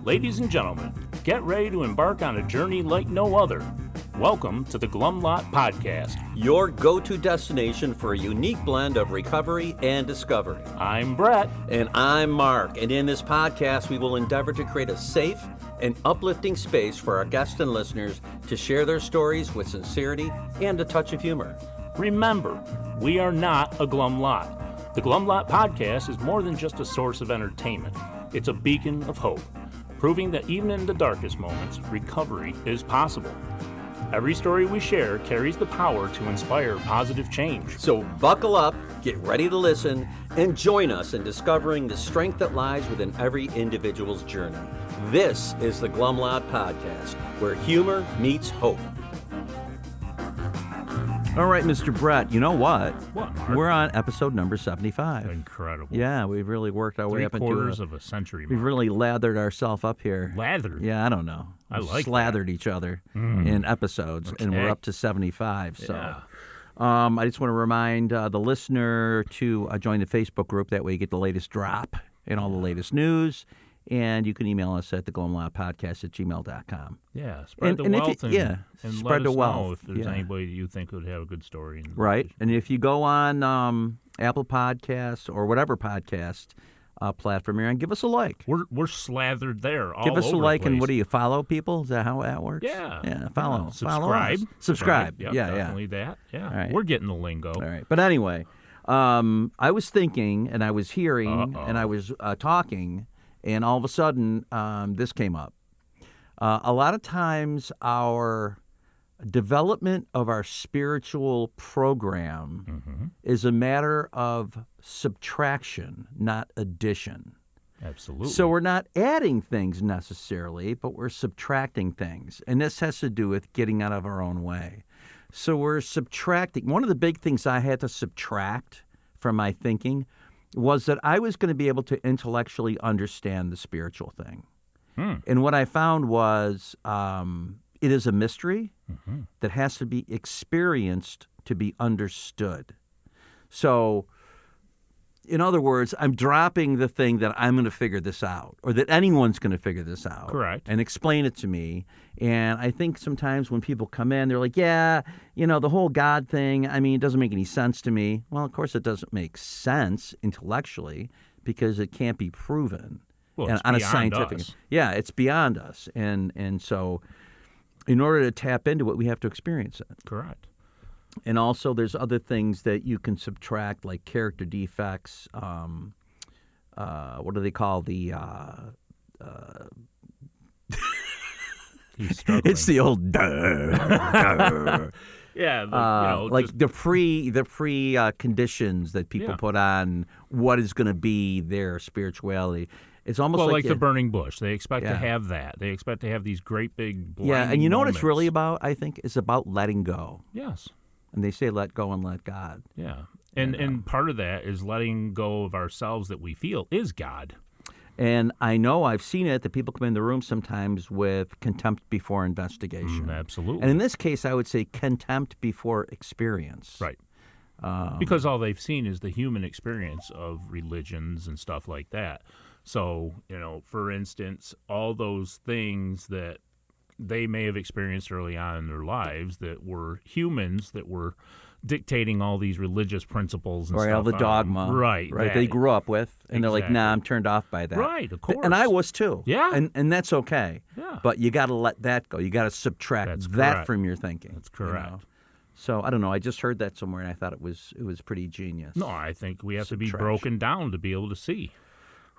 Ladies and gentlemen, get ready to embark on a journey like no other. Welcome to the Glum Lot Podcast, your go-to destination for a unique blend of recovery and discovery. I'm Brett. And I'm Mark. And in this podcast, we will endeavor to create a safe and uplifting space for our guests and listeners to share their stories with sincerity and a touch of humor. Remember, we are not a Glum Lot. The Glum Lot Podcast is more than just a source of entertainment. It's a beacon of hope, proving that even in the darkest moments, recovery is possible. Every story we share carries the power to inspire positive change. So buckle up, get ready to listen, and join us in discovering the strength that lies within every individual's journey. This is the Glum Lot Podcast, where humor meets hope. All right, Mr. Brett, you know what? What? We're on episode number 75. Incredible. Yeah, we've really worked our way up into Three-quarters of a century. We've really lathered ourselves up here. Lathered? Yeah, I don't know. I like slathered each other in episodes, and we're up to 75. So, I just want to remind the listener to join the Facebook group. That way you get the latest drop and all the latest news. And you can email us at theglumlotpodcast@gmail.com. Yeah, spread the wealth and spread let us the wealth. know if there's anybody that you think would have a good story. Right, and if you go on Apple Podcasts or whatever podcast platform you're on, give us a like. We're slathered there. All give us over a like, the place. and what do you follow people? Is that how that works? Yeah, follow. Subscribe. Follow us. Subscribe. Yep, yeah, definitely that. Yeah, all right. We're getting the lingo. All right, but anyway, I was thinking, and I was hearing, and I was talking. And all of a sudden, this came up. A lot of times, our development of our spiritual program is a matter of subtraction, not addition. Absolutely. So we're not adding things necessarily, but we're subtracting things. And this has to do with getting out of our own way. So we're subtracting. One of the big things I had to subtract from my thinking was that I was going to be able to intellectually understand the spiritual thing. And what I found was it is a mystery that has to be experienced to be understood. So, in other words, I'm dropping the thing that I'm going to figure this out, or that anyone's going to figure this out. Correct. And explain it to me. And I think sometimes when people come in, they're like, yeah, the whole God thing, it doesn't make any sense to me. Well, of course it doesn't make sense intellectually because it can't be proven. Well, it's on a beyond scientific. us. Yeah, it's beyond us. And so in order to tap into it, we have to experience it. Correct. And also, there's other things that you can subtract, like character defects. What do they call the? He's struggling. It's the old duh. Yeah, but, like just, the pre conditions that people put on what is going to be their spirituality. It's almost like the burning bush. They expect to have that. They expect to have these great big blinding and you know moments. what it's really about? I think it's about letting go. Yes. And they say let go and let God. Yeah. And part of that is letting go of ourselves that we feel is God. And I know I've seen it that people come in the room sometimes with contempt before investigation. Absolutely. And in this case, I would say contempt before experience. Right. Because all they've seen is the human experience of religions and stuff like that. So, for instance, all those things that they may have experienced early on in their lives that were humans that were dictating all these religious principles and stuff. Or all the dogma. Right. That they grew up with. And they're like, Exactly. nah, I'm turned off by that. Right, of course. And I was too. Yeah. And that's okay. Yeah. But you got to let that go. You got to subtract That's that correct. from your thinking. That's correct. So I don't know. I just heard that somewhere, and I thought it was pretty genius. No, I think we have to be Subtraction. broken down to be able to see.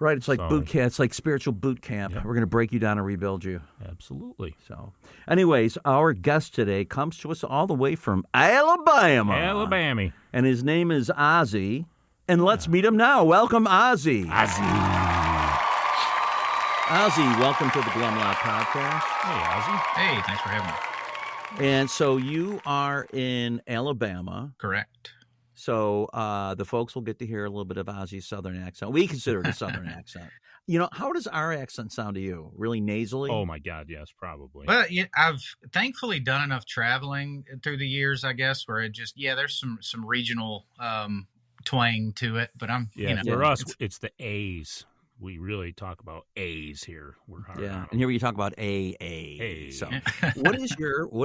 Right. It's like boot camp. It's like spiritual boot camp. Yep. We're going to break you down and rebuild you. Absolutely. So, anyways, our guest today comes to us all the way from Alabama. Alabama. And his name is Ozzie. And let's meet him now. Welcome, Ozzie. Ozzie, welcome to the Glum Lot Podcast. Hey, Ozzie. Hey, thanks for having me. And so you are in Alabama. Correct. So the folks will get to hear a little bit of Ozzie's Southern accent. We consider it a Southern accent. How does our accent sound to you? Really nasally? Oh, my God, yes, probably. Well, I've thankfully done enough traveling through the years, I guess, where it just, there's some regional twang to it. But for us, it's the A's. We really talk about A's here. We're hard Yeah, on and here we talk about AA. Hey. So, what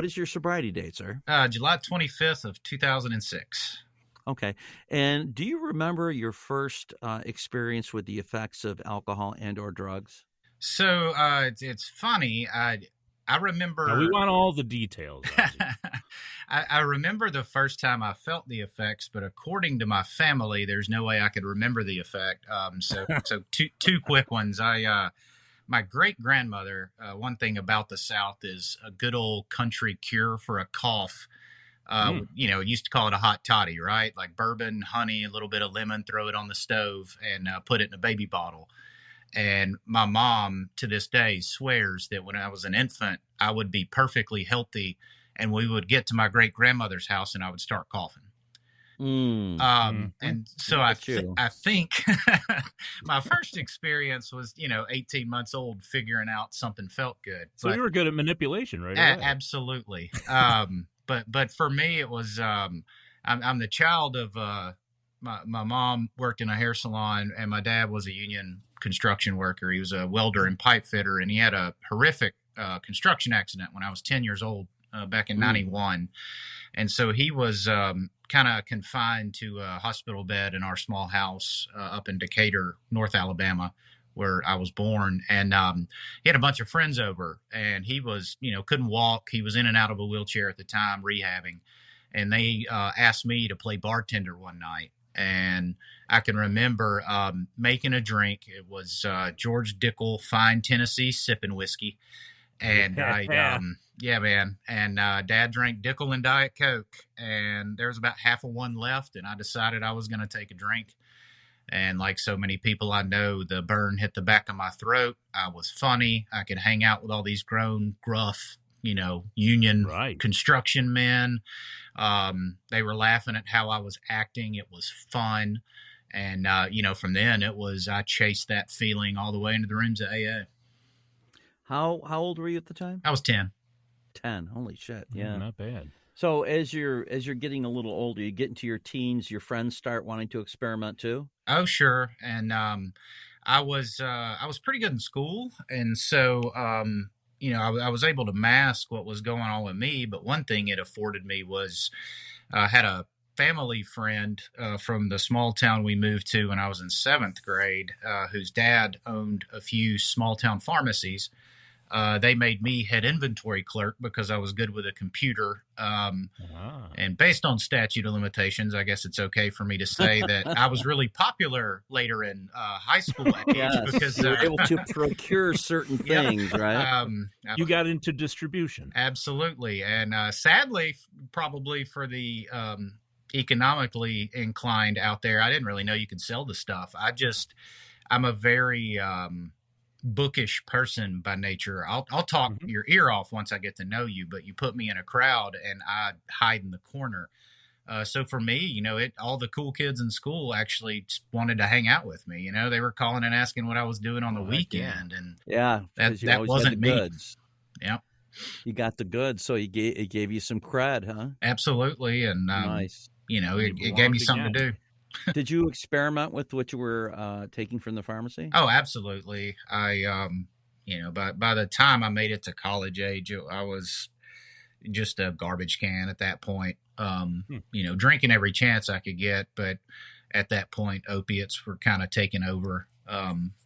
is your sobriety date, sir? July 25th of 2006. Okay, and do you remember your first experience with the effects of alcohol and/or drugs? So it's funny. I remember. Now we want all the details. I remember the first time I felt the effects, but according to my family, there's no way I could remember the effect. So two quick ones. My great grandmother. One thing about the South is a good old country cure for a cough. Used to call it a hot toddy, right? Like bourbon, honey, a little bit of lemon, throw it on the stove, and put it in a baby bottle. And my mom, to this day, swears that when I was an infant, I would be perfectly healthy, and we would get to my great grandmother's house, and I would start coughing. And so I think my first experience was, 18 months old, figuring out something felt good. So you were good at manipulation, right? Absolutely. But for me, it was I'm the child of my mom worked in a hair salon, and my dad was a union construction worker. He was a welder and pipe fitter, and he had a horrific construction accident when I was 10 years old back in 91. And so he was kind of confined to a hospital bed in our small house up in Decatur, North Alabama, where I was born. And he had a bunch of friends over, and he was, couldn't walk. He was in and out of a wheelchair at the time, rehabbing. And they asked me to play bartender one night. And I can remember making a drink. It was George Dickel, Fine Tennessee Sipping Whiskey. And yeah, man. And Dad drank Dickel and Diet Coke. And there was about half of one left. And I decided I was going to take a drink. And like so many people I know, the burn hit the back of my throat. I was funny. I could hang out with all these grown, gruff, union construction men. They were laughing at how I was acting. It was fun. And, from then I chased that feeling all the way into the rooms of AA. How old were you at the time? I was 10. 10. Holy shit. Yeah. Not bad. So as you're getting a little older, you get into your teens, your friends start wanting to experiment too? Oh, sure. And I was pretty good in school. And so I was able to mask what was going on with me. But one thing it afforded me was I had a family friend from the small town we moved to when I was in 7th grade, whose dad owned a few small town pharmacies. They made me head inventory clerk because I was good with a computer. And based on statute of limitations, I guess it's okay for me to say that I was really popular later in high school age because you were able to procure certain things, right? You got into distribution. Absolutely. And sadly, probably for the economically inclined out there, I didn't really know you could sell the stuff. I'm a very bookish person by nature. I'll talk your ear off once I get to know you, but you put me in a crowd and I hide in the corner. So for me, all the cool kids in school actually wanted to hang out with me. They were calling and asking what I was doing on the weekend, and that wasn't me. Goods. Yep. You got the goods, so it gave you some cred, huh? Absolutely, and nice. It gave me something to do. Did you experiment with what you were taking from the pharmacy? Oh, absolutely. I, by the time I made it to college age, I was just a garbage can at that point. Drinking every chance I could get, but at that point, opiates were kind of taking over.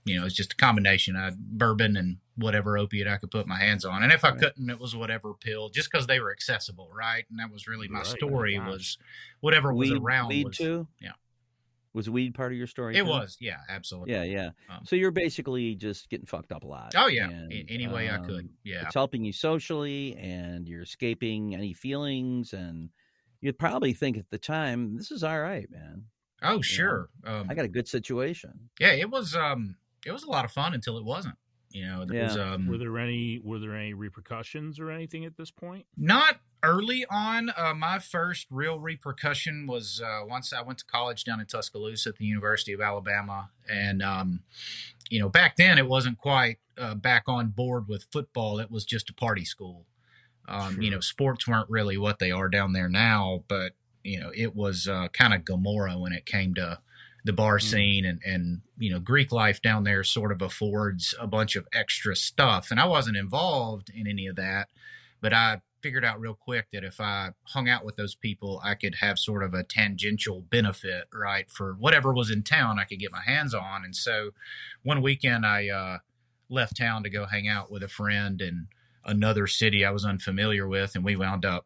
It's just a combination of bourbon and whatever opiate I could put my hands on. And if I couldn't, it was whatever pill, just because they were accessible, right? And that was really my story was whatever was around. Weed too? Yeah. Was weed part of your story? It was, yeah, absolutely. Yeah. So you're basically just getting fucked up a lot. Oh, yeah, any way I could, yeah. It's helping you socially, and you're escaping any feelings, and you'd probably think at the time, this is all right, man. Oh, sure. I got a good situation. Yeah, it was a lot of fun until it wasn't. Were there any repercussions or anything at this point? Not early on. My first real repercussion was once I went to college down in Tuscaloosa at the University of Alabama, and back then it wasn't quite back on board with football. It was just a party school. Sure. Sports weren't really what they are down there now, but it was kind of Gomorrah when it came to the bar scene and Greek life down there sort of affords a bunch of extra stuff. And I wasn't involved in any of that, but I figured out real quick that if I hung out with those people, I could have sort of a tangential benefit, right? For whatever was in town, I could get my hands on. And so one weekend I left town to go hang out with a friend in another city I was unfamiliar with. And we wound up,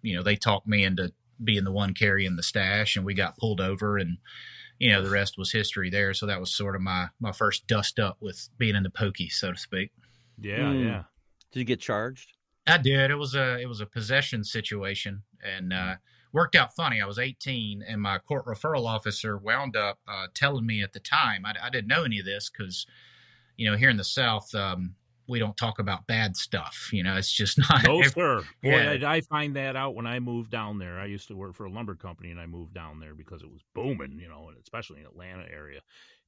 they talked me into being the one carrying the stash, and we got pulled over, and the rest was history there. So that was sort of my first dust up with being in the pokey, so to speak. Yeah, yeah. Did you get charged? I did. It was a possession situation, and worked out funny. I was 18, and my court referral officer wound up telling me at the time. I didn't know any of this because, here in the South, we don't talk about bad stuff. It's just not. No, sir. Boy, Yeah. I find that out when I moved down there. I used to work for a lumber company, and I moved down there because it was booming, and especially in Atlanta area.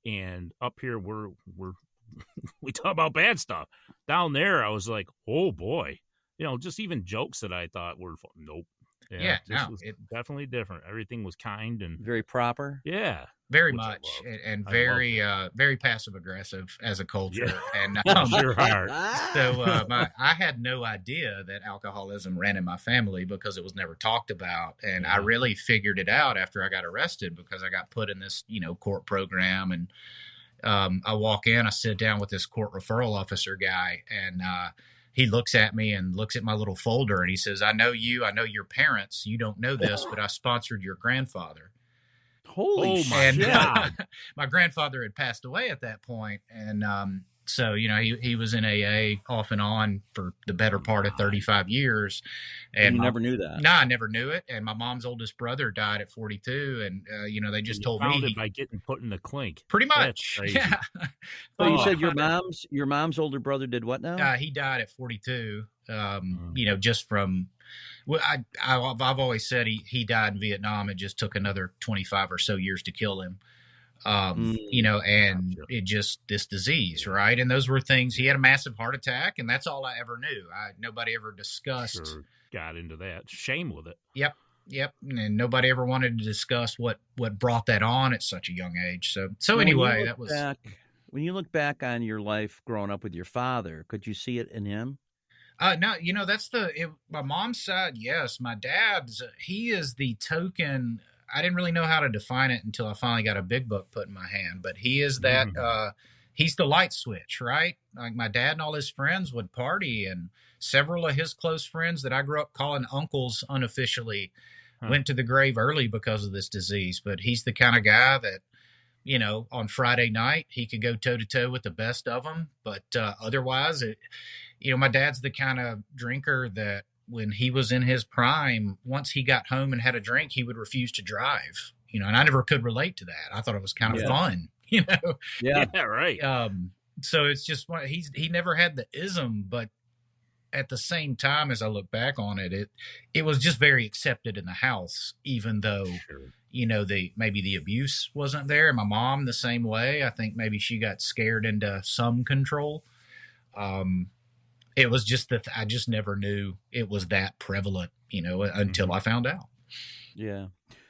And up here, we talk about bad stuff. Down there, I was like, oh boy, just even jokes that I thought were fun. Nope. Yeah, this no, was definitely different. Everything was kind and Very proper. yeah, very which I much, love. and I very very passive aggressive as a culture. Yeah. And Sure hard. so I had no idea that alcoholism ran in my family because it was never talked about. And I Yeah. really figured it out after I got arrested because I got put in this, court program. And I walk in, I sit down with this court referral officer guy, and he looks at me and looks at my little folder, and he says, I know you, I know your parents. You don't know this, but I sponsored your grandfather. Holy Oh, my And shit. God. my grandfather had passed away at that point. And so, he was in AA off and on for the better part of 35 years. And You never knew that. No, I never knew it. And my mom's oldest brother died at 42. And, they just You told found me it by getting put in the clink. pretty That's much. crazy. Yeah. So you Oh. said your mom's older brother did what now? He died at 42. Just from, well, I've always said he died in Vietnam. It just took another 25 or so years to kill him. And it just, this disease, right? And those were things, he had a massive heart attack, and that's all I ever knew. Nobody ever discussed. Sure got into that. Shame with it. Yep. And nobody ever wanted to discuss what brought that on at such a young age. So When you anyway, look that was, when you look back on your life growing up with your father, could you see it in him? no, that's my mom's side. Yes. My dad's, he is the token. I didn't really know how to define it until I finally got a big book put in my hand, but he is that, he's the light switch, right? Like my dad and all his friends would party, and several of his close friends that I grew up calling uncles unofficially went to the grave early because of this disease. But he's the kind of guy that, on Friday night, he could go toe to toe with the best of them. But otherwise, my dad's the kind of drinker that when he was in his prime, once he got home and had a drink, he would refuse to drive, and I never could relate to that. I thought it was kind of fun, Yeah. Yeah, right. so it's just he never had the ism, but at the same time, as I look back on it, it was just very accepted in the house, even though, Sure. maybe the abuse wasn't there. And my mom the same way. I think maybe she got scared into some control. It was just that I just never knew it was that prevalent, until I found out. Yeah.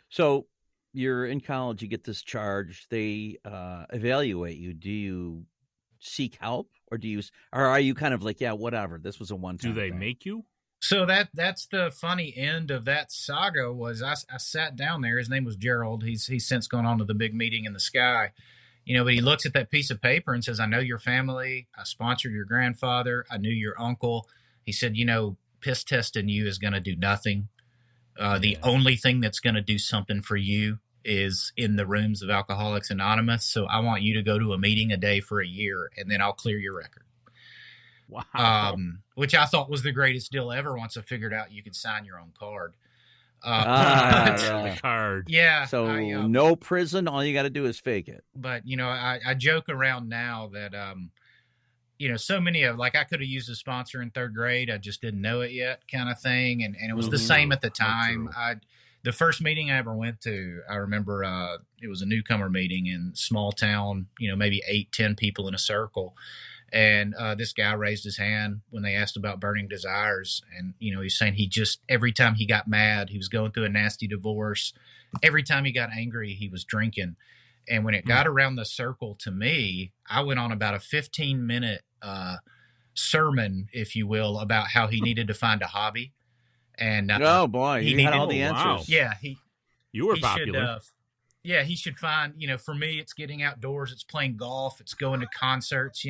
So you're in college, you get this charge, they evaluate you. Do you seek help, or are you kind of like, yeah, whatever, this was a one-time Do they thing? make you? So that's the funny end of that saga. Was I sat down there. His name was Gerald. He's since gone on to the big meeting in the sky. But he looks at that piece of paper and says, I know your family. I sponsored your grandfather. I knew your uncle. He said, piss testing you is going to do nothing. The only thing that's going to do something for you is in the rooms of Alcoholics Anonymous. So I want you to go to a meeting a day for a year, and then I'll clear your record. Wow. Which I thought was the greatest deal ever once I figured out you could sign your own card. The card. Yeah. So I, no prison, all you got to do is fake it. but I joke around now that so many of, like, I could have used a sponsor in third grade, I just didn't know it yet, kind of thing. And it was the same at the time. The first meeting I ever went to, I remember it was a newcomer meeting in small town, maybe 8-10 people in a circle. And this guy raised his hand when they asked about burning desires. And, he's saying he just, every time he got mad, he was going through a nasty divorce. Every time he got angry, he was drinking. And when it got around the circle to me, I went on about a 15-minute sermon, if you will, about how he needed to find a hobby. And oh boy, he had all the answers. Wow. Yeah, you were popular. He should find, for me, it's getting outdoors, it's playing golf, it's going to concerts,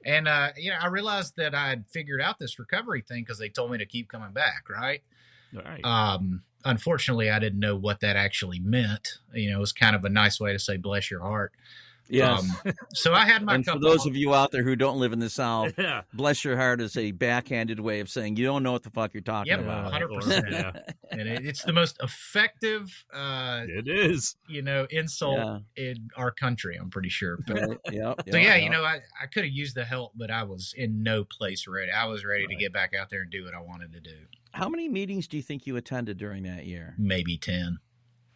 And, I realized that I had figured out this recovery thing because they told me to keep coming back, right? Right. Unfortunately, I didn't know what that actually meant. It was kind of a nice way to say, bless your heart. Yes. So I had my and for those of you out there who don't live in the South, bless your heart is a backhanded way of saying you don't know what the fuck you're talking about. 100%. Yeah. And it's the most effective it is. Insult in our country, I'm pretty sure. But, Yep. I could have used the help, but I was in no place ready. I was ready to get back out there and do what I wanted to do. How many meetings do you think you attended during that year? Maybe 10.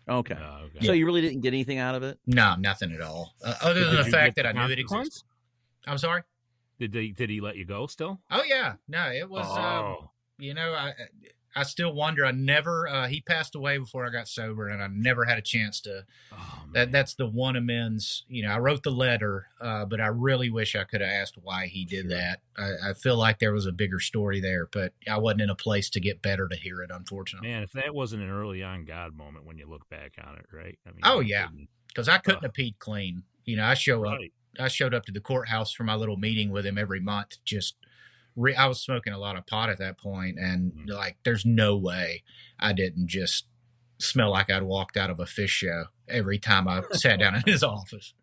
Okay. So you really didn't get anything out of it? No, nothing at all. Other than the fact that I knew it existed. I'm sorry? Did he let you go still? Oh, yeah. No, it was, I still wonder. I never, he passed away before I got sober, and I never had a chance to, that's the one amends. I wrote the letter, but I really wish I could have asked why he did that. I feel like there was a bigger story there, but I wasn't in a place to get better to hear it, unfortunately. Man, if that wasn't an early on God moment when you look back on it, right? I mean, oh, yeah, because I couldn't have peed clean. I showed up to the courthouse for my little meeting with him every month, I was smoking a lot of pot at that point, and there's no way I didn't just smell like I'd walked out of a fish show every time I sat down in his office.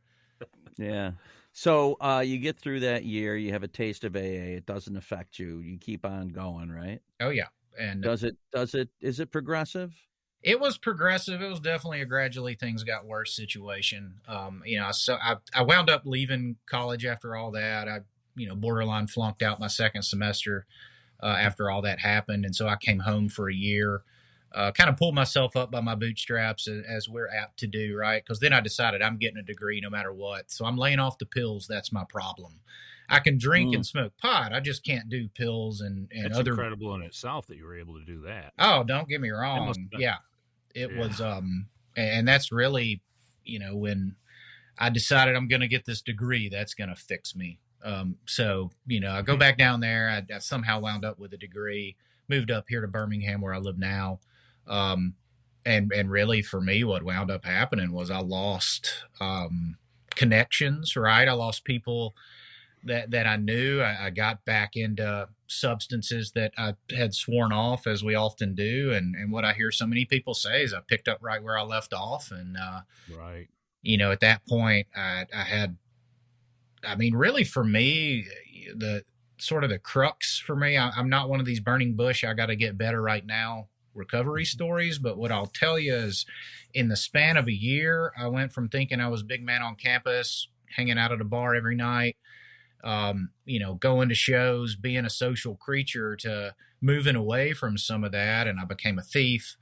Yeah. So you get through that year, you have a taste of AA. It doesn't affect you. You keep on going, right? Oh yeah. And is it progressive? It was progressive. It was definitely a gradually things got worse situation. So I wound up leaving college after all that. I borderline flunked out my second semester after all that happened. And so I came home for a year, kind of pulled myself up by my bootstraps as we're apt to do, right? Because then I decided I'm getting a degree no matter what. So I'm laying off the pills. That's my problem. I can drink and smoke pot. I just can't do pills and That's other. Incredible in itself that you were able to do that. Oh, don't get me wrong. It was, and that's really, when I decided I'm going to get this degree, that's going to fix me. So, I go back down there. I somehow wound up with a degree, moved up here to Birmingham where I live now. And really for me, what wound up happening was I lost, connections, right? I lost people that I knew. I got back into substances that I had sworn off, as we often do. And what I hear so many people say is I picked up right where I left off. And, right. At that point really for me, the sort of the crux for me, I'm not one of these burning bush, I got to get better right now recovery stories. But what I'll tell you is in the span of a year, I went from thinking I was big man on campus, hanging out at a bar every night, going to shows, being a social creature, to moving away from some of that. And I became a thief,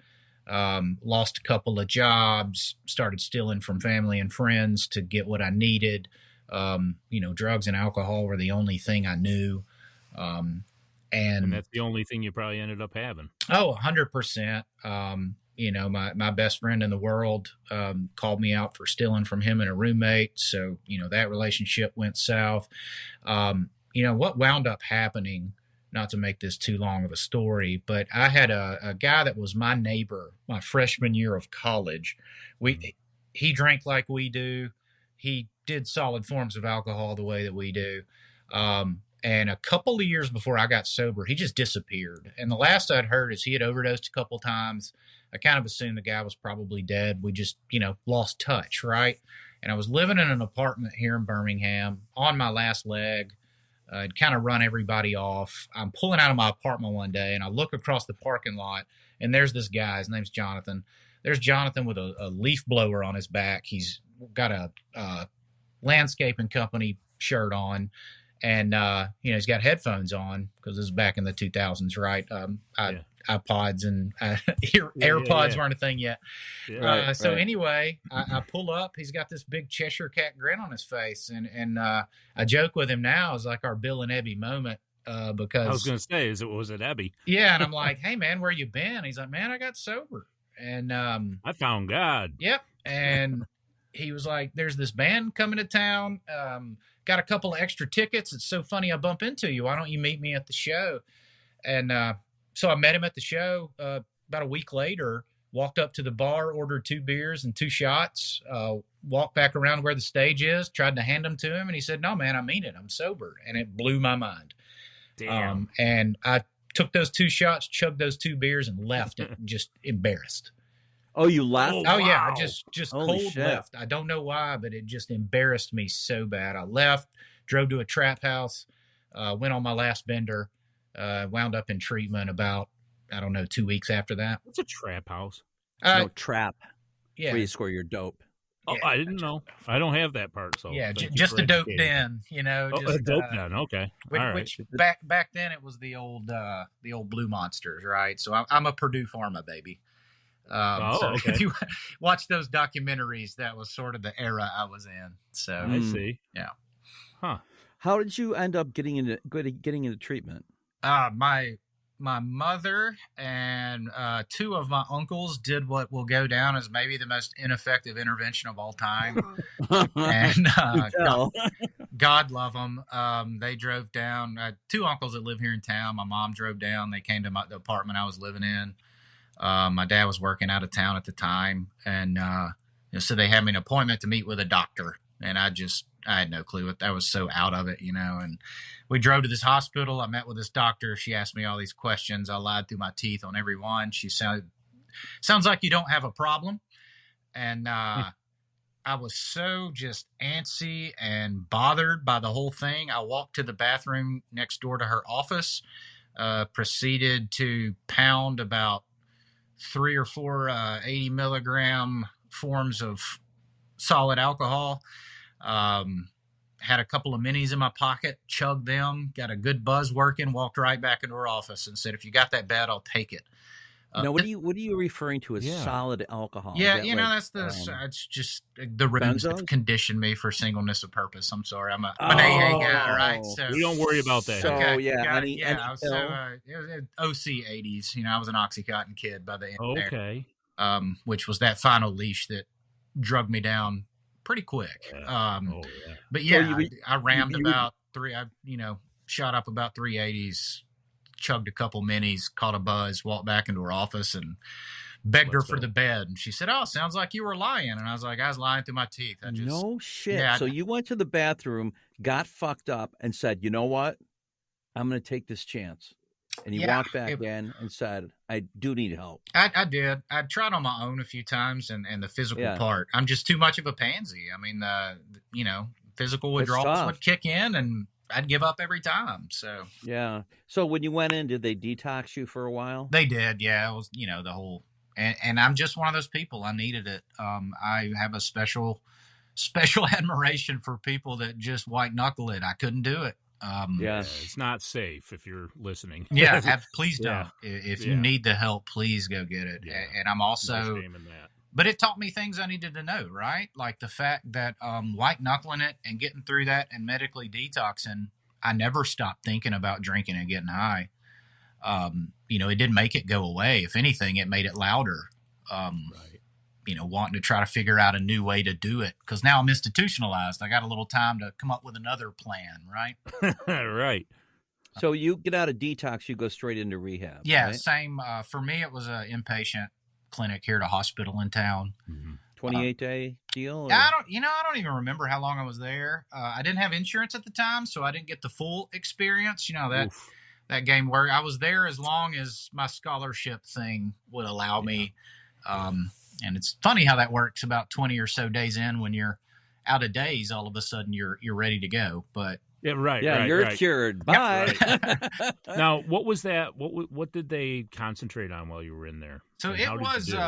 lost a couple of jobs, started stealing from family and friends to get what I needed. Drugs and alcohol were the only thing I knew. And that's the only thing you probably ended up having. Oh, 100%. My best friend in the world, called me out for stealing from him and a roommate. So, that relationship went south. What wound up happening, not to make this too long of a story, but I had a guy that was my neighbor my freshman year of college. He drank like we do. He did solid forms of alcohol the way that we do. And a couple of years before I got sober, he just disappeared. And the last I'd heard is he had overdosed a couple of times. I kind of assumed the guy was probably dead. We just, lost touch, right? And I was living in an apartment here in Birmingham on my last leg. I'd kind of run everybody off. I'm pulling out of my apartment one day, and I look across the parking lot, and there's this guy. His name's Jonathan. There's Jonathan with a leaf blower on his back. He's got a landscaping company shirt on, and he's got headphones on because this is back in the 2000s, right? iPods and AirPods weren't a thing yet. Anyway, I pull up. He's got this big Cheshire Cat grin on his face, and I joke with him now. It's like our Bill and Ebby moment. Because I was going to say, was it Ebby? Yeah, and I'm like, hey man, where you been? He's like, man, I got sober, and I found God. Yep, and he was like, there's this band coming to town. Got a couple of extra tickets. It's so funny I bump into you. Why don't you meet me at the show? And so I met him at the show about a week later, walked up to the bar, ordered 2 beers and 2 shots, walked back around where the stage is, tried to hand them to him. And he said, no, man, I mean it. I'm sober. And it blew my mind. Damn. And I took those 2 shots, chugged those 2 beers and left just embarrassed. Oh, you left? Oh yeah, Wow. I just Holy cold shit. left. I don't know why, but it just embarrassed me so bad. I left, drove to a trap house, went on my last bender, wound up in treatment about, I don't know, 2 weeks after that. It's a trap house. No, trap. Yeah, Where you score your dope. Oh, Yeah. I didn't know. I don't have that part. So yeah, thank you just for a dope educating me. den, you know. Oh, Just, a dope den. Okay. All right. Which back then it was the old Blue Monsters, right? So I'm a Purdue Pharma baby. So okay. if you watch those documentaries, that was sort of the era I was in. So I see. yeah. Huh. How did you end up getting into treatment? My mother and 2 of my uncles did what will go down as maybe the most ineffective intervention of all time. And God love them. They drove down. I had 2 uncles that live here in town. My mom drove down. They came to the apartment I was living in. My dad was working out of town at the time, and so they had me an appointment to meet with a doctor. And I had no clue. I was so out of it, you know. And we drove to this hospital. I met with this doctor. She asked me all these questions. I lied through my teeth on every one. She sounds like you don't have a problem. And I was so just antsy and bothered by the whole thing. I walked to the bathroom next door to her office, proceeded to pound about 3 or 4 80 milligram forms of solid alcohol. Had a couple of minis in my pocket, chugged them, got a good buzz working, walked right back into her office and said, if you got that bad, I'll take it. Now, what are you referring to as solid alcohol? Yeah, Is that you know, like, that's it's just the rooms benzos? have conditioned me for singleness of purpose. I'm sorry. I'm an AA guy, right? So We don't worry about that. So, okay, yeah, got it. any I was, pill? it was OC 80s. You know, I was an Oxycontin kid by the end there. Okay. Which was that final leash that drug me down pretty quick. Yeah. But yeah, So I rammed about 3. I shot up about 380s, chugged a couple minis, caught a buzz, walked back into her office, and begged her for the bed. And she said, "Oh, sounds like you were lying." And I was like, "I was lying through my teeth." No shit. Yeah, So you went to the bathroom, got fucked up, and said, "You know what? I'm going to take this chance." And you walked back in and said, "I do need help." I did. I tried on my own a few times, and the physical part. I'm just too much of a pansy. I mean, physical withdrawals would kick in, and I'd give up every time. So yeah. So when you went in, did they detox you for a while? they did. Yeah, it was the whole. And I'm just one of those people. I needed it. I have a special admiration for people that just white knuckle it. I couldn't do it. It's not safe if you're listening. Yeah, please don't. Yeah. If you need the help, please go get it. Yeah. And I'm also, No shame in that. but it taught me things I needed to know, right? Like the fact that white knuckling it and getting through that and medically detoxing, I never stopped thinking about drinking and getting high. It didn't make it go away. If anything, it made it louder. Right. Wanting to try to figure out a new way to do it. Because now I'm institutionalized. I got a little time to come up with another plan, right? Right. So you get out of detox, you go straight into rehab. Yeah, right? same. For me, it was an inpatient clinic here at a hospital in town. 28-day deal? Or? I don't even remember how long I was there. I didn't have insurance at the time, so I didn't get the full experience. That game where I was there as long as my scholarship thing would allow me. And it's funny how that works. About 20 or so days in, when you're out of days, all of a sudden you're ready to go. But yeah, right. Yeah, right, you're right. cured. Bye. Right. Now, what was that? What did they concentrate on while you were in there? So And it how did was you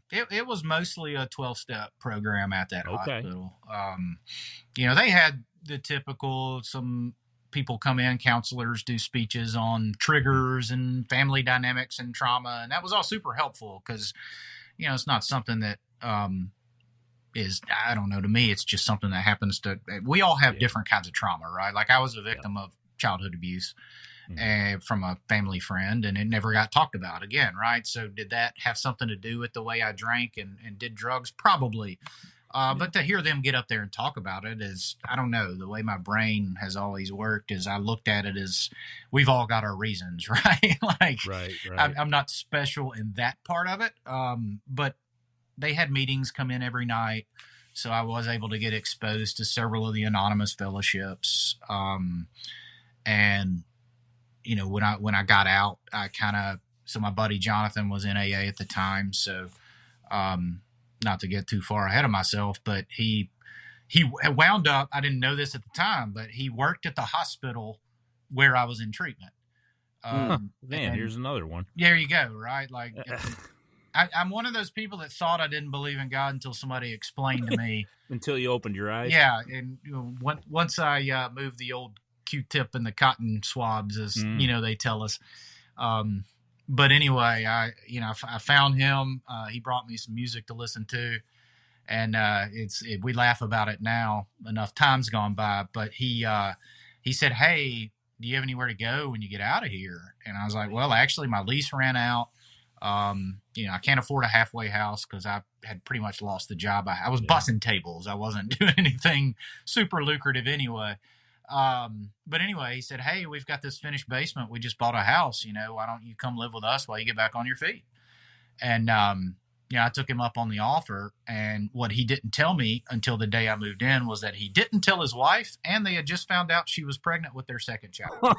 do it was mostly a 12-step program at that Okay. hospital. They had the typical, some people come in, counselors do speeches on triggers and family dynamics and trauma, and that was all super helpful because it's not something that is, I don't know, to me it's just something that happens to, we all have different kinds of trauma, right? Like I was a victim of childhood abuse from a family friend, and it never got talked about again, right? So did that have something to do with the way I drank and did drugs? Probably. But to hear them get up there and talk about it is, I don't know, the way my brain has always worked is I looked at it as we've all got our reasons, right? Like, Right. I'm not special in that part of it. But they had meetings come in every night. So I was able to get exposed to several of the anonymous fellowships. And, when I got out, so my buddy Jonathan was in AA at the time. So, not to get too far ahead of myself, but he wound up, I didn't know this at the time, but he worked at the hospital where I was in treatment. Man, here's another one. There you go. Right. Like I'm one of those people that thought I didn't believe in God until somebody explained to me. Until you opened your eyes. Yeah. And once I moved the old Q-tip and the cotton swabs, as they tell us. But anyway, I found him. He brought me some music to listen to, and we laugh about it now. Enough time's gone by, but he said, "Hey, do you have anywhere to go when you get out of here?" And I was like, "Well, actually, my lease ran out. I can't afford a halfway house because I had pretty much lost the job. I was bussing tables. I wasn't doing anything super lucrative anyway." But anyway, he said, "Hey, we've got this finished basement. We just bought a house. Why don't you come live with us while you get back on your feet?" And, I took him up on the offer. And what he didn't tell me until the day I moved in was that he didn't tell his wife, and they had just found out she was pregnant with their second child.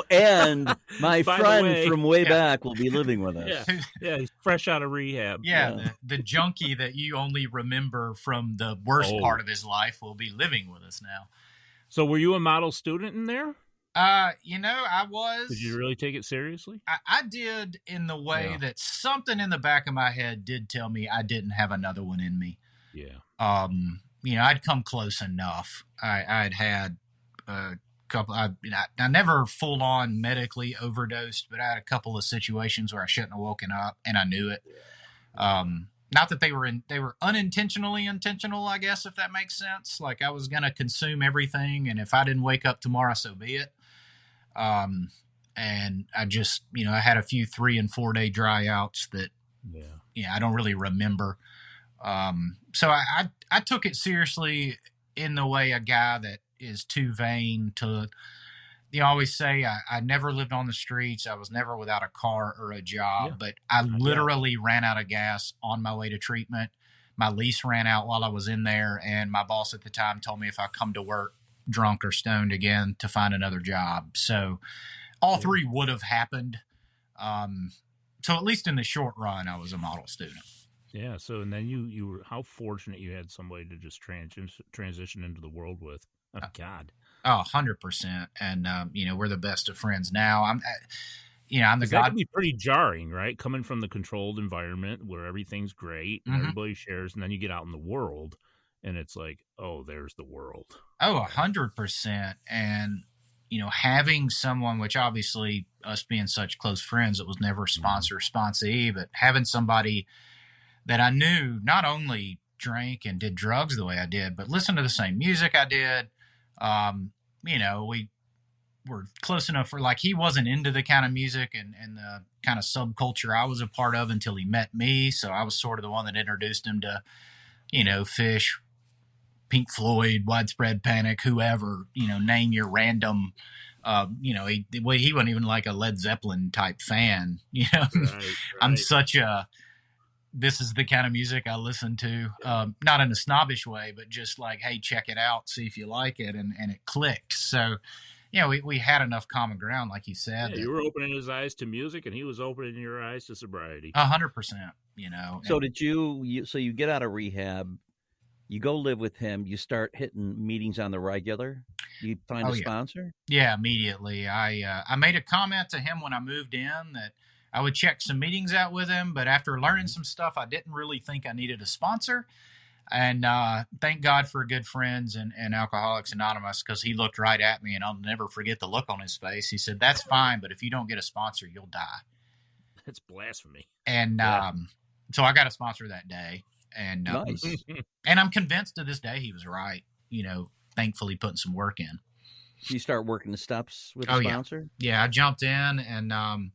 And my friend from way back will be living with us. Yeah, he's fresh out of rehab. Yeah. The junkie that you only remember from the worst part of his life will be living with us now. So were you a model student in there? I was. Did you really take it seriously? I did, in the way that something in the back of my head did tell me I didn't have another one in me. Yeah. I'd come close enough. I'd had a couple. I never full on medically overdosed, but I had a couple of situations where I shouldn't have woken up, and I knew it. Not that they were unintentionally intentional, I guess, if that makes sense. Like I was going to consume everything, and if I didn't wake up tomorrow, so be it. And I just, I had a few 3 and 4 day dry outs that, I don't really remember. So I took it seriously in the way a guy that is too vain to, always say I never lived on the streets. I was never without a car or a job, but I literally ran out of gas on my way to treatment. My lease ran out while I was in there, and my boss at the time told me if I come to work drunk or stoned again to find another job. So all three would have happened. So at least in the short run, I was a model student. Yeah. So, and then you were, how fortunate you had somebody to just transition into the world with. Oh, God. Oh, 100%. And, we're the best of friends now. I'm the God. That can be pretty jarring, right? Coming from the controlled environment where everything's great and everybody shares, and then you get out in the world and it's like, oh, there's the world. Oh, 100%. And, having someone, which obviously us being such close friends, it was never sponsor, sponsee, but having somebody that I knew not only drank and did drugs the way I did, but listened to the same music I did. We were close enough for, like, he wasn't into the kind of music and the kind of subculture I was a part of until he met me. So I was sort of the one that introduced him to, Fish, Pink Floyd, Widespread Panic, whoever, name your random, he wasn't even like a Led Zeppelin type fan, Right. I'm such a, this is the kind of music I listen to, not in a snobbish way, but just like, hey, check it out, see if you like it. And it clicked. So, we had enough common ground, like you said. Yeah, you were opening his eyes to music and he was opening your eyes to sobriety. 100%, So did you get out of rehab, you go live with him, you start hitting meetings on the regular, you find a sponsor? Yeah, immediately. I made a comment to him when I moved in that I would check some meetings out with him, but after learning some stuff, I didn't really think I needed a sponsor. And thank God for good friends and Alcoholics Anonymous, because he looked right at me, and I'll never forget the look on his face. He said, "That's fine, but if you don't get a sponsor, you'll die." That's blasphemy. And so I got a sponsor that day. And nice. And I'm convinced to this day he was right, thankfully putting some work in. You start working the steps with the sponsor? Yeah, I jumped in, and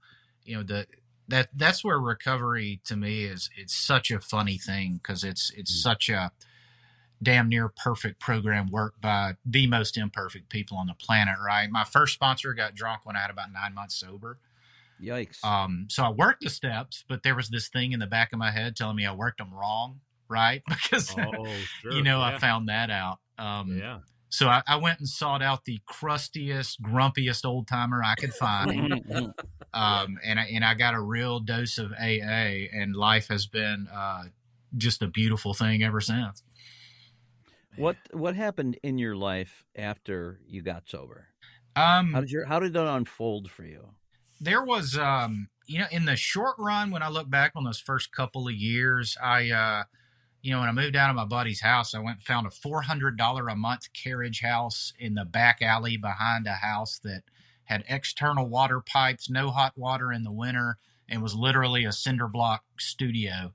that's where recovery to me it's such a funny thing, because it's such a damn near perfect program worked by the most imperfect people on the planet, right? My first sponsor got drunk when I had about 9 months sober. Yikes. So I worked the steps, but there was this thing in the back of my head telling me I worked them wrong, right? Because, Sure. I found that out. Yeah. So I went and sought out the crustiest, grumpiest old timer I could find. And I got a real dose of AA, and life has been just a beautiful thing ever since. What happened in your life after you got sober? How did it unfold for you? There was, in the short run, when I look back on those first couple of years, I when I moved out of my buddy's house, I went and found a $400 a month carriage house in the back alley behind a house that had external water pipes, no hot water in the winter, and was literally a cinder block studio.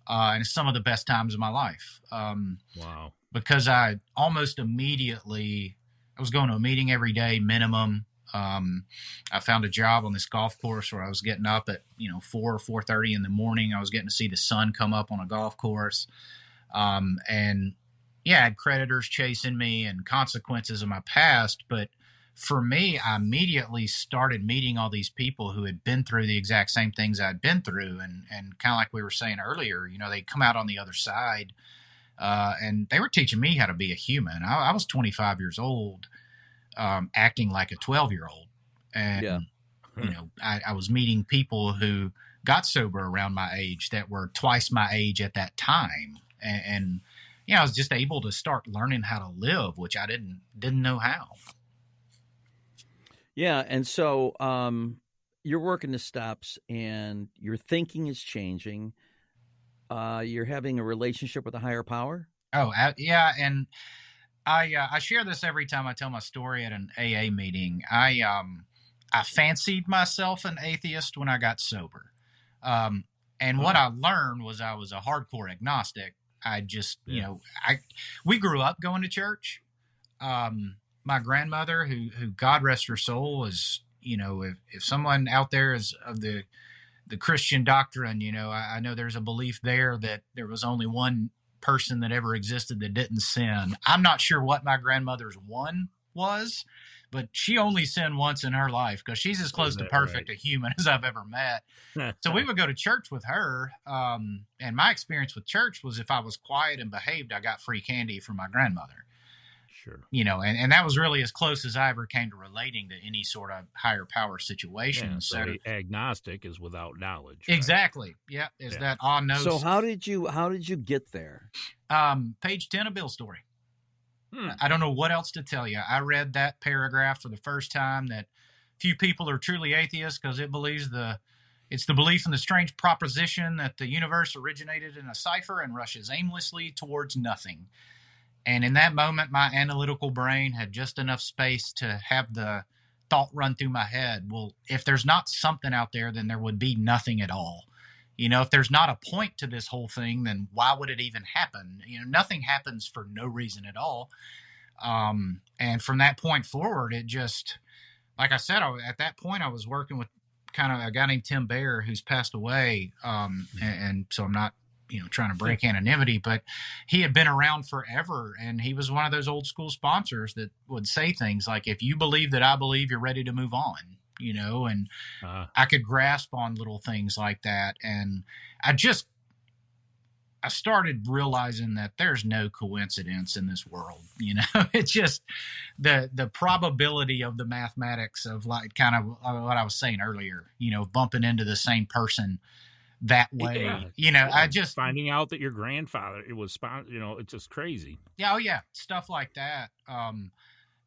And it's some of the best times of my life. Wow. Because I almost immediately, I was going to a meeting every day minimum. I found a job on this golf course where I was getting up at 4:30 in the morning. I was getting to see the sun come up on a golf course, and I had creditors chasing me and consequences of my past. But for me, I immediately started meeting all these people who had been through the exact same things I'd been through, and kind of like we were saying earlier, they come out on the other side, and they were teaching me how to be a human. I was 25 years old. Acting like a 12-year-old. And, I was meeting people who got sober around my age that were twice my age at that time. And I was just able to start learning how to live, which I didn't know how. Yeah. And so you're working the steps and your thinking is changing. You're having a relationship with a higher power. Oh, yeah. And I share this every time I tell my story at an AA meeting. I fancied myself an atheist when I got sober. And what I learned was I was a hardcore agnostic. I just, we grew up going to church. My grandmother, who God rest her soul, is, if someone out there is of the Christian doctrine, I know there's a belief there that there was only one person that ever existed that didn't sin. I'm not sure what my grandmother's one was, but she only sinned once in her life, because she's as close to perfect a human as I've ever met. So we would go to church with her. And my experience with church was if I was quiet and behaved, I got free candy from my grandmother. Sure. And that was really as close as I ever came to relating to any sort of higher power situation. Yeah, so agnostic is without knowledge. Right? Exactly. Yeah. That on nose. So how did you get there? Page 10 of Bill's story. I don't know what else to tell you. I read that paragraph for the first time, that few people are truly atheists because it's the belief in the strange proposition that the universe originated in a cipher and rushes aimlessly towards nothing. And in that moment, my analytical brain had just enough space to have the thought run through my head. Well, if there's not something out there, then there would be nothing at all. If there's not a point to this whole thing, then why would it even happen? Nothing happens for no reason at all. And from that point forward, it just, like I said, at that point, I was working with kind of a guy named Tim Bear, who's passed away. And so I'm not, trying to break anonymity, but he had been around forever. And he was one of those old school sponsors that would say things like, if you believe that I believe, you're ready to move on, and I could grasp on little things like that. And I started realizing that there's no coincidence in this world. It's just the probability of the mathematics of, like, kind of what I was saying earlier, bumping into the same person that way. I just finding out that your grandfather, it was, it's just crazy. Yeah. Oh yeah. Stuff like that.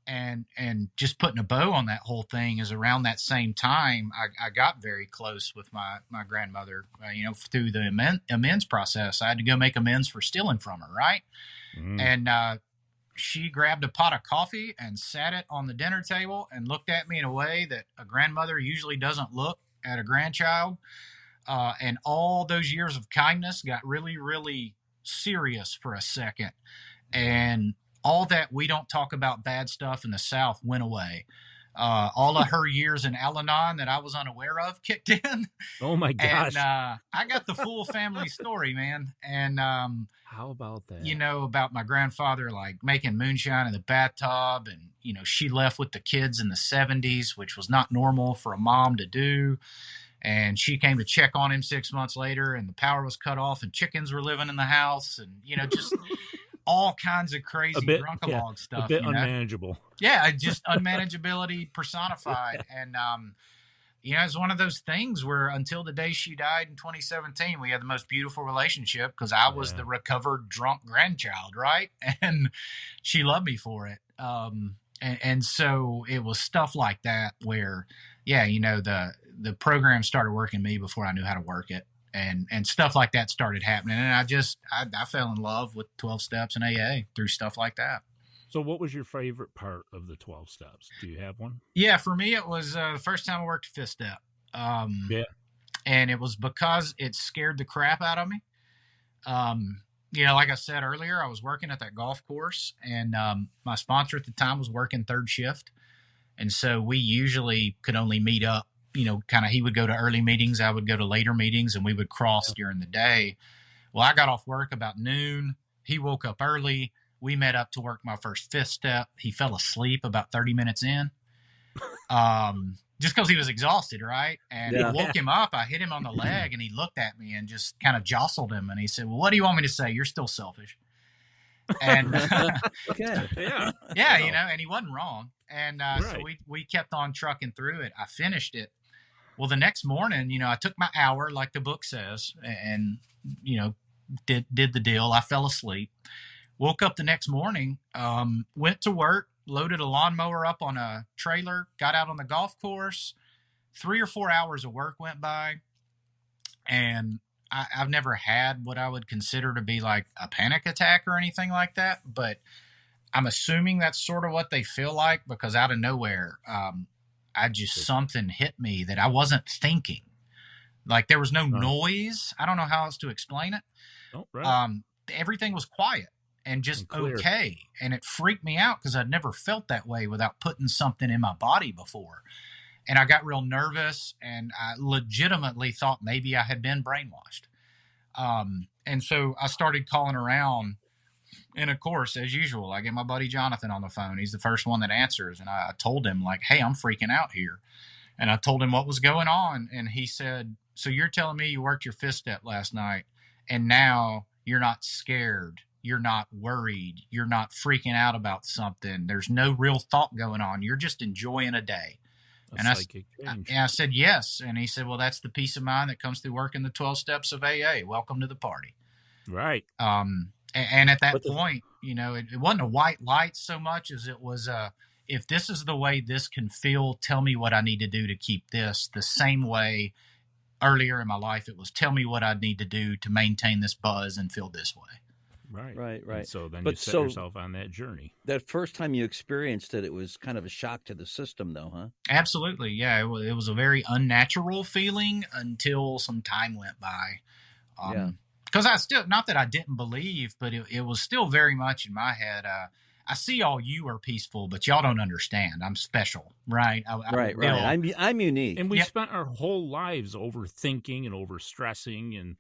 And just putting a bow on that whole thing is around that same time, I got very close with my grandmother, through the amends process. I had to go make amends for stealing from her. Right. And, she grabbed a pot of coffee and sat it on the dinner table and looked at me in a way that a grandmother usually doesn't look at a grandchild. And all those years of kindness got really, really serious for a second. And all that we don't talk about bad stuff in the South went away. All of her years in Al-Anon that I was unaware of kicked in. Oh my gosh. And I got the full family story, man. And how about that? about my grandfather, like making moonshine in the bathtub. And, she left with the kids in the 70s, which was not normal for a mom to do. And she came to check on him 6 months later, and the power was cut off and chickens were living in the house. And, just all kinds of crazy drunk-a-log stuff. A bit unmanageable. Yeah, just unmanageability personified. And, it's one of those things where until the day she died in 2017, we had the most beautiful relationship because I was the recovered drunk grandchild, right? And she loved me for it. And so it was stuff like that where, the program started working me before I knew how to work it. And stuff like that started happening. And I fell in love with 12 steps and AA through stuff like that. So what was your favorite part of the 12 steps? Do you have one? Yeah, for me, it was the first time I worked a fifth step. And it was because it scared the crap out of me. Like I said earlier, I was working at that golf course, and my sponsor at the time was working third shift. And so we usually could only meet up, he would go to early meetings, I would go to later meetings, and we would cross during the day. Well, I got off work about noon. He woke up early. We met up to work my first fifth step. He fell asleep about 30 minutes in. Just because he was exhausted, right? And I woke him up. I hit him on the leg, and he looked at me and just kind of jostled him. And he said, "Well, what do you want me to say? You're still selfish." And and he wasn't wrong. And so we kept on trucking through it. I finished it. Well, the next morning, I took my hour, like the book says, and did the deal. I fell asleep. Woke up the next morning, went to work, loaded a lawnmower up on a trailer, got out on the golf course. 3 or 4 hours of work went by, and I've never had what I would consider to be like a panic attack or anything like that, but I'm assuming that's sort of what they feel like because out of nowhere, something hit me that I wasn't thinking. Like there was no noise. I don't know how else to explain it. Oh, right. Everything was quiet and just okay. And it freaked me out because I'd never felt that way without putting something in my body before. And I got real nervous, and I legitimately thought maybe I had been brainwashed. And so I started calling around. And of course, as usual, I get my buddy Jonathan on the phone. He's the first one that answers. And I told him, like, hey, I'm freaking out here. And I told him what was going on. And he said, so you're telling me you worked your fifth step last night, and now you're not scared. You're not worried. You're not freaking out about something. There's no real thought going on. You're just enjoying a day. And I said, yes. And he said, well, that's the peace of mind that comes through working the 12 steps of AA. Welcome to the party. Right. And at that point, it wasn't a white light so much as it was, if this is the way this can feel, tell me what I need to do to keep this the same way. Earlier in my life, it was tell me what I need to do to maintain this buzz and feel this way. Right. And so then you set yourself on that journey. That first time you experienced it, it was kind of a shock to the system, though, huh? Absolutely, yeah. It was a very unnatural feeling until some time went by. Because I still, not that I didn't believe, but it was still very much in my head. I see all you are peaceful, but y'all don't understand. I'm special, right? Right. I'm unique. And we spent our whole lives overthinking and overstressing and,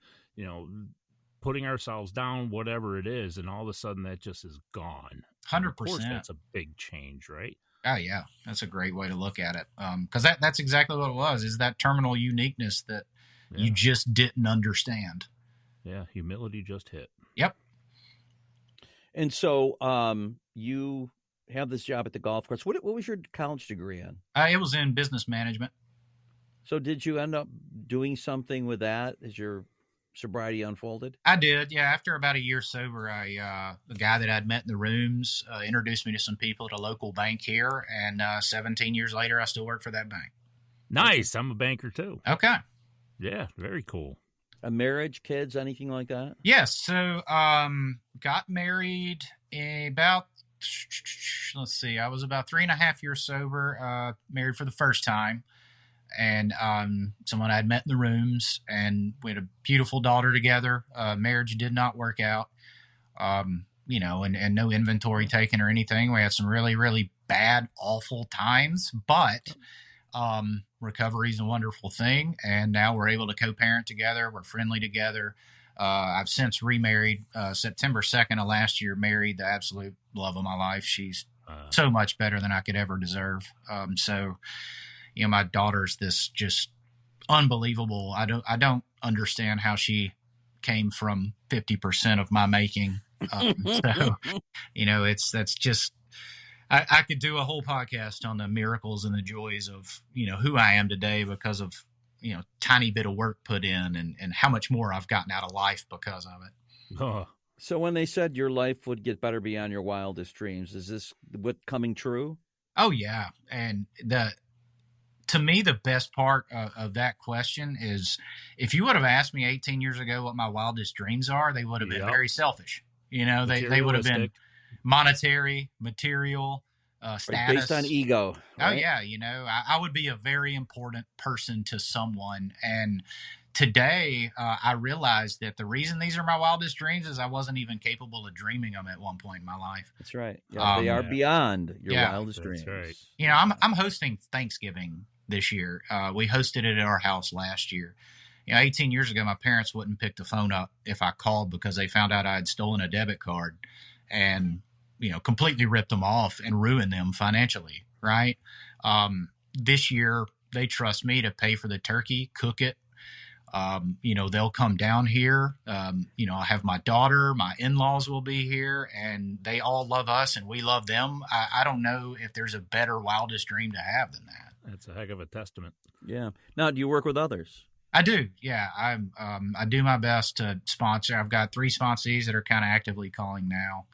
putting ourselves down, whatever it is, and all of a sudden that just is gone. 100%. Of course, that's a big change, right? Oh, yeah. That's a great way to look at it. Because that's exactly what it was, is that terminal uniqueness that you just didn't understand. Yeah, humility just hit. Yep. And so you have this job at the golf course. What was your college degree in? It was in business management. So did you end up doing something with that as your sobriety unfolded? I did, yeah. After about a year sober, the guy that I'd met in the rooms introduced me to some people at a local bank here, and 17 years later, I still work for that bank. Nice. I'm a banker too. Okay. Yeah, very cool. A marriage, kids, anything like that? Yes. So got married in about, let's see, I was about 3.5 years sober, married for the first time. And someone I'd met in the rooms, and we had a beautiful daughter together. Marriage did not work out, and no inventory taken or anything. We had some really, really bad, awful times, but recovery is a wonderful thing. And now we're able to co-parent together. We're friendly together. I've since remarried, September 2nd of last year, married the absolute love of my life. She's so much better than I could ever deserve. So, my daughter's this just unbelievable. I don't understand how she came from 50% of my making. So, that's just, I could do a whole podcast on the miracles and the joys of, who I am today because of, tiny bit of work put in and how much more I've gotten out of life because of it. Oh. So when they said your life would get better beyond your wildest dreams, is this what coming true? Oh yeah. And to me, the best part of that question is if you would have asked me 18 years ago what my wildest dreams are, they would have been very selfish. They would have been monetary, material, status. Based on ego. Right? Oh yeah. I would be a very important person to someone. And today I realized that the reason these are my wildest dreams is I wasn't even capable of dreaming them at one point in my life. That's right. Yeah, they are beyond your wildest dreams. That's right. I'm hosting Thanksgiving this year. We hosted it at our house last year. 18 years ago, my parents wouldn't pick the phone up if I called because they found out I had stolen a debit card and, completely ripped them off and ruined them financially. Right. This year, they trust me to pay for the turkey, cook it. They'll come down here. I have my daughter, my in-laws will be here, and they all love us and we love them. I don't know if there's a better wildest dream to have than that. That's a heck of a testament. Yeah. Now, do you work with others? I do. Yeah. I do my best to sponsor. I've got 3 sponsees that are kind of actively calling now.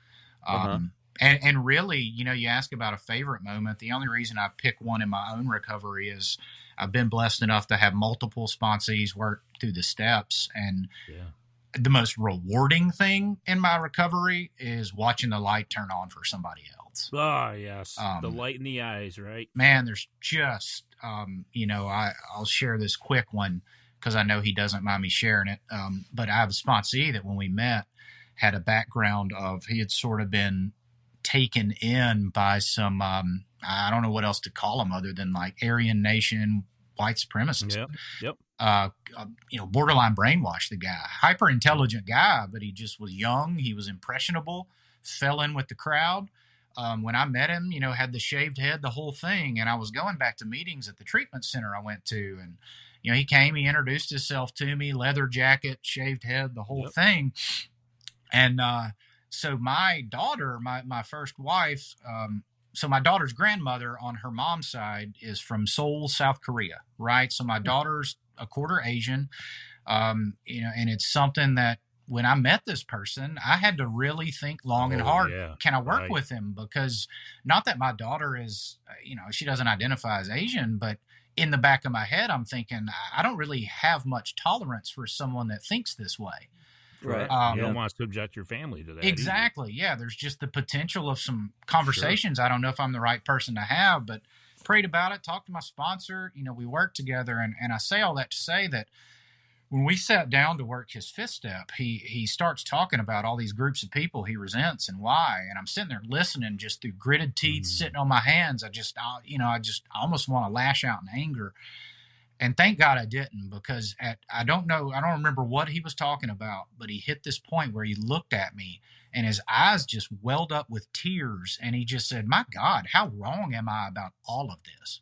And really, you ask about a favorite moment. The only reason I pick one in my own recovery is I've been blessed enough to have multiple sponsees work through the steps. And the most rewarding thing in my recovery is watching the light turn on for somebody else. Oh, yes. The light in the eyes, right? Man, there's just, I'll share this quick one because I know he doesn't mind me sharing it. But I have a sponsee that when we met had a background of, he had sort of been taken in by some, I don't know what else to call them other than like Aryan Nation, white supremacists. Yep. Borderline brainwashed the guy, hyper intelligent guy, but he just was young. He was impressionable, fell in with the crowd. When I met him, had the shaved head, the whole thing. And I was going back to meetings at the treatment center I went to. And, he came, he introduced himself to me, leather jacket, shaved head, the whole thing. And so my daughter, my first wife, so my daughter's grandmother on her mom's side is from Seoul, South Korea, right? So my daughter's a quarter Asian, and it's something that when I met this person, I had to really think long and hard. Yeah. Can I work with him? Because not that my daughter is, she doesn't identify as Asian, but in the back of my head, I'm thinking, I don't really have much tolerance for someone that thinks this way. Right. You don't want to subject your family to that. Exactly. Either. Yeah. There's just the potential of some conversations. Sure. I don't know if I'm the right person to have, but prayed about it, talked to my sponsor, we worked together. And I say all that to say that when we sat down to work his 5th step, he starts talking about all these groups of people he resents and why. And I'm sitting there listening just through gritted teeth, sitting on my hands. I almost want to lash out in anger. And thank God I didn't, because I don't remember what he was talking about, but he hit this point where he looked at me and his eyes just welled up with tears. And he just said, my God, how wrong am I about all of this?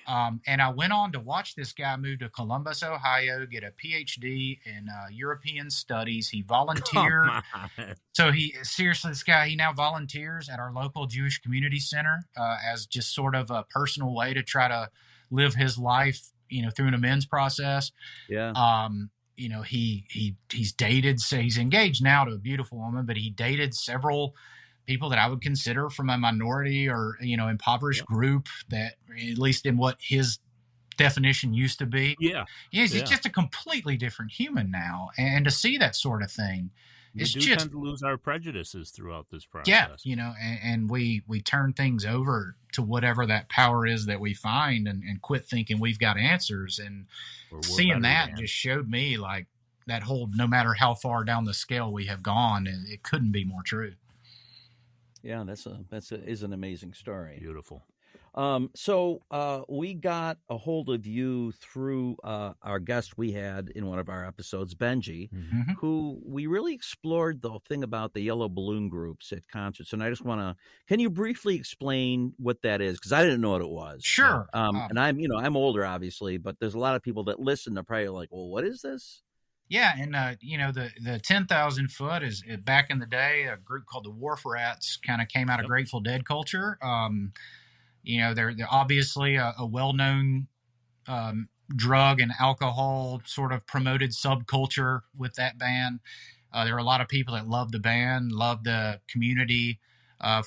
And I went on to watch this guy move to Columbus, Ohio, get a PhD in European studies. He volunteered. So this guy, he now volunteers at our local Jewish community center as just sort of a personal way to try to live his life, through an amends process. Yeah. He's dated, so he's engaged now to a beautiful woman, but he dated several people that I would consider from a minority or, impoverished group that, at least in what his definition used to be. Yeah. He's just a completely different human now. And to see that sort of thing, we tend to lose our prejudices throughout this process. Yeah, and we turn things over to whatever that power is that we find and quit thinking we've got answers. And seeing that just showed me like that whole, no matter how far down the scale we have gone, it couldn't be more true. Yeah, is an amazing story. Beautiful. So we got a hold of you through our guest we had in one of our episodes, Benji, Mm-hmm. who we really explored the thing about the yellow balloon groups at concerts. And I just want to, can you briefly explain what that is? Because I didn't know what it was. Sure. And I'm older, obviously, but there's a lot of people that listen. They're probably like, well, what is this? Yeah, and the 10,000 foot is back in the day. A group called the Wharf Rats kind of came out of Grateful Dead culture. They're obviously a well-known drug and alcohol sort of promoted subculture with that band. There are a lot of people that love the band, love the community.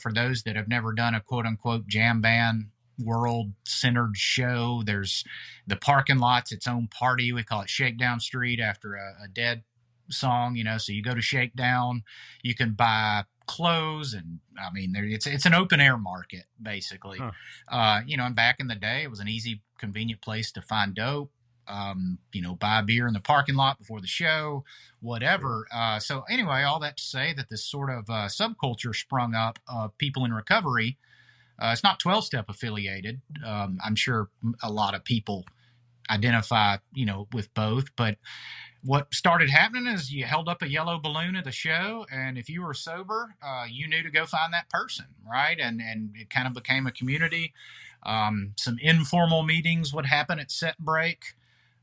For those that have never done a quote-unquote jam band world-centered show, there's the parking lot's its own party. We call it Shakedown Street after a Dead song, so you go to Shakedown, you can buy clothes, and I mean, it's an open air market basically. And back in the day, it was an easy, convenient place to find dope. Buy a beer in the parking lot before the show, whatever. So anyway, all that to say that this sort of subculture sprung up of people in recovery. It's not 12-step affiliated. I'm sure a lot of people identify, with both, but what started happening is you held up a yellow balloon at the show, and if you were sober, you knew to go find that person, right? And it kind of became a community. Some informal meetings would happen at set break.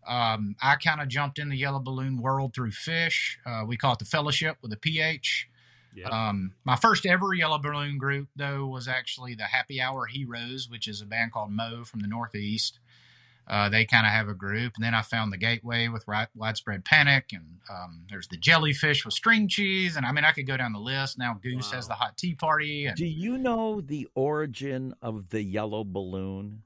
I kind of jumped in the yellow balloon world through Fish. We call it the Fellowship with a PH. Yeah. My first ever yellow balloon group, though, was actually the Happy Hour Heroes, which is a band called Mo from the Northeast. They kind of have a group. And then I found the Gateway with Widespread Panic. And there's the Jellyfish with String Cheese. And I mean, I could go down the list. Now Goose has the Hot Tea Party. And, do you know the origin of the yellow balloon?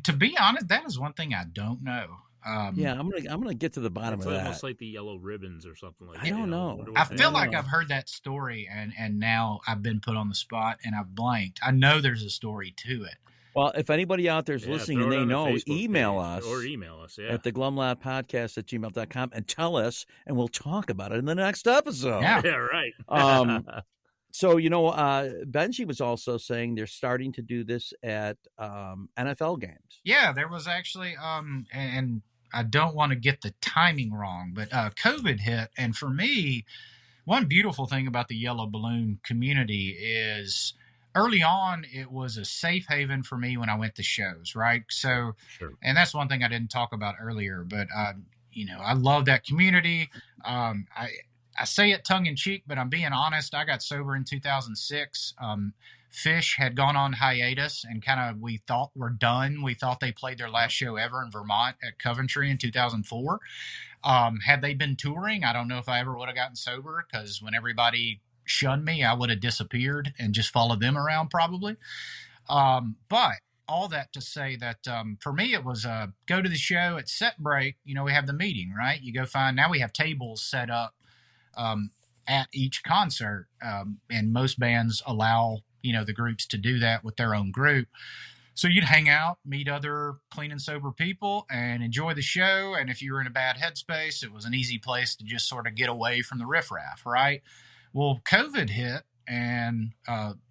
To be honest, that is one thing I don't know. I'm gonna get to the bottom of that. It's almost like the yellow ribbons or something like that. I don't know. I feel like I've heard that story, and now I've been put on the spot and I've blanked. I know there's a story to it. Well, if anybody out there's listening and they know, email us at the Glum Lot Podcast at gmail.com and tell us, and we'll talk about it in the next episode. Yeah, right. So, Benji was also saying they're starting to do this at NFL games. Yeah, there was actually, and I don't want to get the timing wrong, but COVID hit. And for me, one beautiful thing about the yellow balloon community is early on, it was a safe haven for me when I went to shows, right? So, Sure. And that's one thing I didn't talk about earlier, but, I love that community. I say it tongue in cheek, but I'm being honest. I got sober in 2006. Fish had gone on hiatus and we thought we're done. We thought they played their last show ever in Vermont at Coventry in 2004. Had they been touring, I don't know if I ever would have gotten sober, because when everybody shunned me, I would have disappeared and just followed them around probably. But all that to say that for me, it was go to the show at set break. We have the meeting, right? You go now we have tables set up at each concert, and most bands allow the groups to do that with their own group. So you'd hang out, meet other clean and sober people, and enjoy the show. And if you were in a bad headspace, it was an easy place to just sort of get away from the riffraff, right? Well, COVID hit, and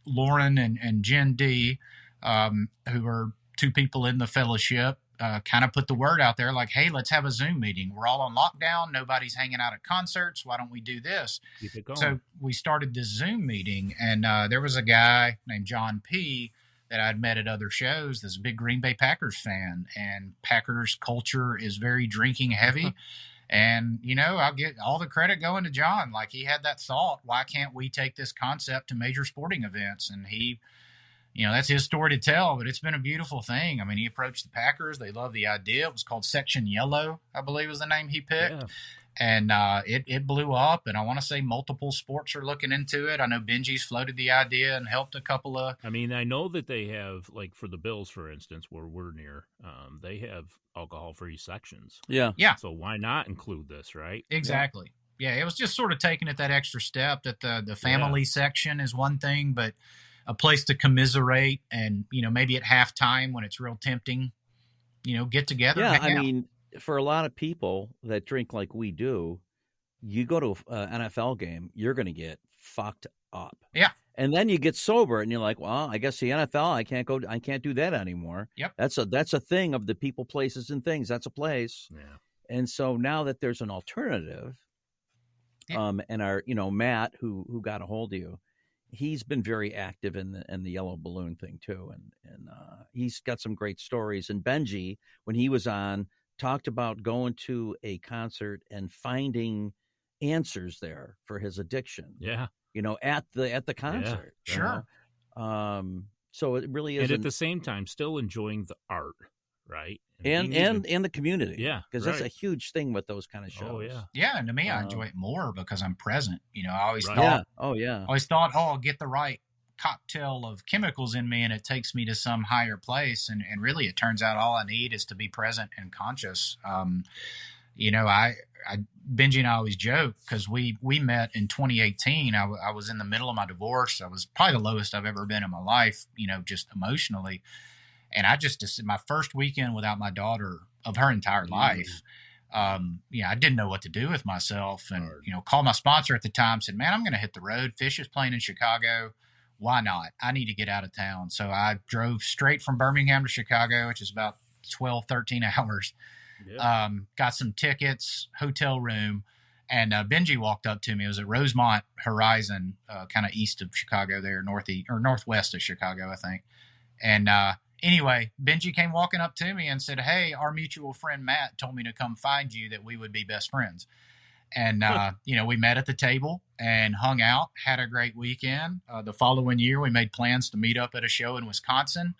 Lauren and Jen D, who are two people in the fellowship, kind of put the word out there like, hey, let's have a Zoom meeting. We're all on lockdown. Nobody's hanging out at concerts. Why don't we do this? Keep it going. So we started this Zoom meeting, and there was a guy named John P. that I'd met at other shows, this big Green Bay Packers fan, and Packers culture is very drinking heavy. And, I'll get all the credit going to John. Like, he had that thought, why can't we take this concept to major sporting events? And he, that's his story to tell, but it's been a beautiful thing. I mean, he approached the Packers. They loved the idea. It was called Section Yellow, I believe was the name he picked. Yeah. And it blew up. And I want to say multiple sports are looking into it. I know Benji's floated the idea and helped a couple of. I mean, I know that they have, like for the Bills, for instance, where we're near, they have alcohol-free sections. Yeah. So why not include this, right? Exactly. Yeah, it was just sort of taking it that extra step that the family section is one thing, but a place to commiserate and, maybe at halftime when it's real tempting, get together. Yeah, I mean, for a lot of people that drink like we do, you go to an NFL game, you're going to get fucked up. Yeah. And then you get sober and you're like, well, I guess the NFL, I can't do that anymore. Yep. That's a thing of the people, places, and things. That's a place. Yeah. And so now that there's an alternative, and our, Matt, who got a hold of you, he's been very active in the yellow balloon thing too. And he's got some great stories. And Benji, when he was on, talked about going to a concert and finding answers there for his addiction. Yeah. At the concert. Yeah, sure. So it really is. And at the same time, still enjoying the art, right? And the community. Yeah. Because that's a huge thing with those kind of shows. Oh, yeah. Yeah. And to me, I enjoy it more because I'm present. I always Right. thought, Yeah. Oh, yeah. always thought, I'll get the right cocktail of chemicals in me and it takes me to some higher place. And really, it turns out all I need is to be present and conscious. Benji and I always joke because we met in 2018. I was in the middle of my divorce. I was probably the lowest I've ever been in my life, just emotionally. And I just my first weekend without my daughter of her entire life. I didn't know what to do with myself and, called my sponsor at the time, said, man, I'm going to hit the road. Fish is playing in Chicago. Why not? I need to get out of town. So I drove straight from Birmingham to Chicago, which is about 12, 13 hours. Yep. Got some tickets, hotel room, and Benji walked up to me. It was at Rosemont Horizon, kind of east of Chicago there, northwest of Chicago, I think. And anyway, Benji came walking up to me and said, hey, our mutual friend Matt told me to come find you, that we would be best friends. And, we met at the table and hung out, had a great weekend. The following year, we made plans to meet up at a show in Wisconsin.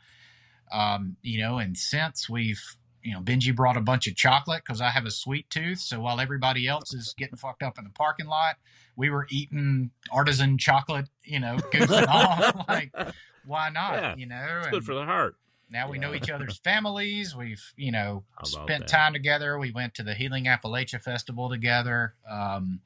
And since we've, Benji brought a bunch of chocolate because I have a sweet tooth. So while everybody else is getting fucked up in the parking lot, we were eating artisan chocolate, goofing off. Like, why not? Yeah, it's good for the heart. Now we know each other's families. We've, spent that? time together. We went to the Healing Appalachia Festival together. And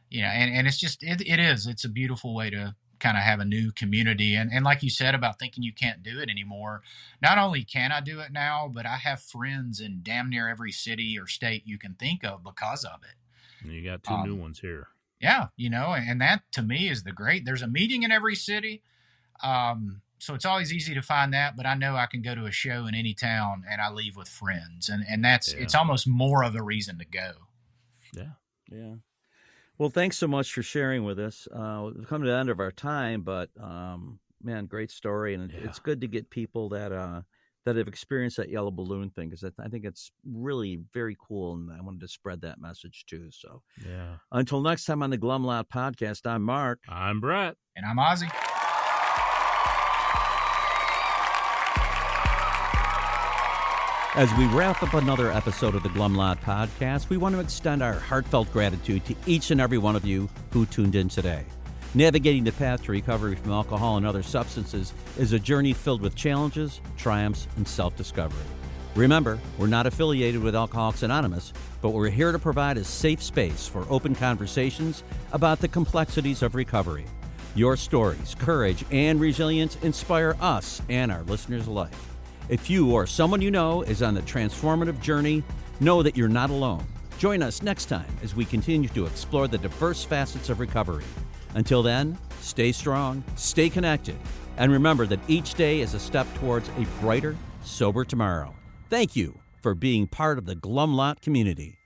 it's just, it's a beautiful way to kind of have a new community. And like you said about thinking you can't do it anymore, not only can I do it now, but I have friends in damn near every city or state you can think of because of it. And you got two new ones here. Yeah. And that to me is there's a meeting in every city. So it's always easy to find that, but I know I can go to a show in any town and I leave with friends, and that's, it's almost more of a reason to go. Yeah. Yeah. Well, thanks so much for sharing with us. We've come to the end of our time, but man, great story. And it's good to get people that have experienced that yellow balloon thing, because I think it's really very cool. And I wanted to spread that message too. So until next time on the Glum Lot Podcast, I'm Mark. I'm Brett. And I'm Ozzie. As we wrap up another episode of the Glum Lot Podcast, we want to extend our heartfelt gratitude to each and every one of you who tuned in today. Navigating the path to recovery from alcohol and other substances is a journey filled with challenges, triumphs, and self-discovery. Remember, we're not affiliated with Alcoholics Anonymous, but we're here to provide a safe space for open conversations about the complexities of recovery. Your stories, courage, and resilience inspire us and our listeners alike. If you or someone you know is on the transformative journey, know that you're not alone. Join us next time as we continue to explore the diverse facets of recovery. Until then, stay strong, stay connected, and remember that each day is a step towards a brighter, sober tomorrow. Thank you for being part of the Glum Lot community.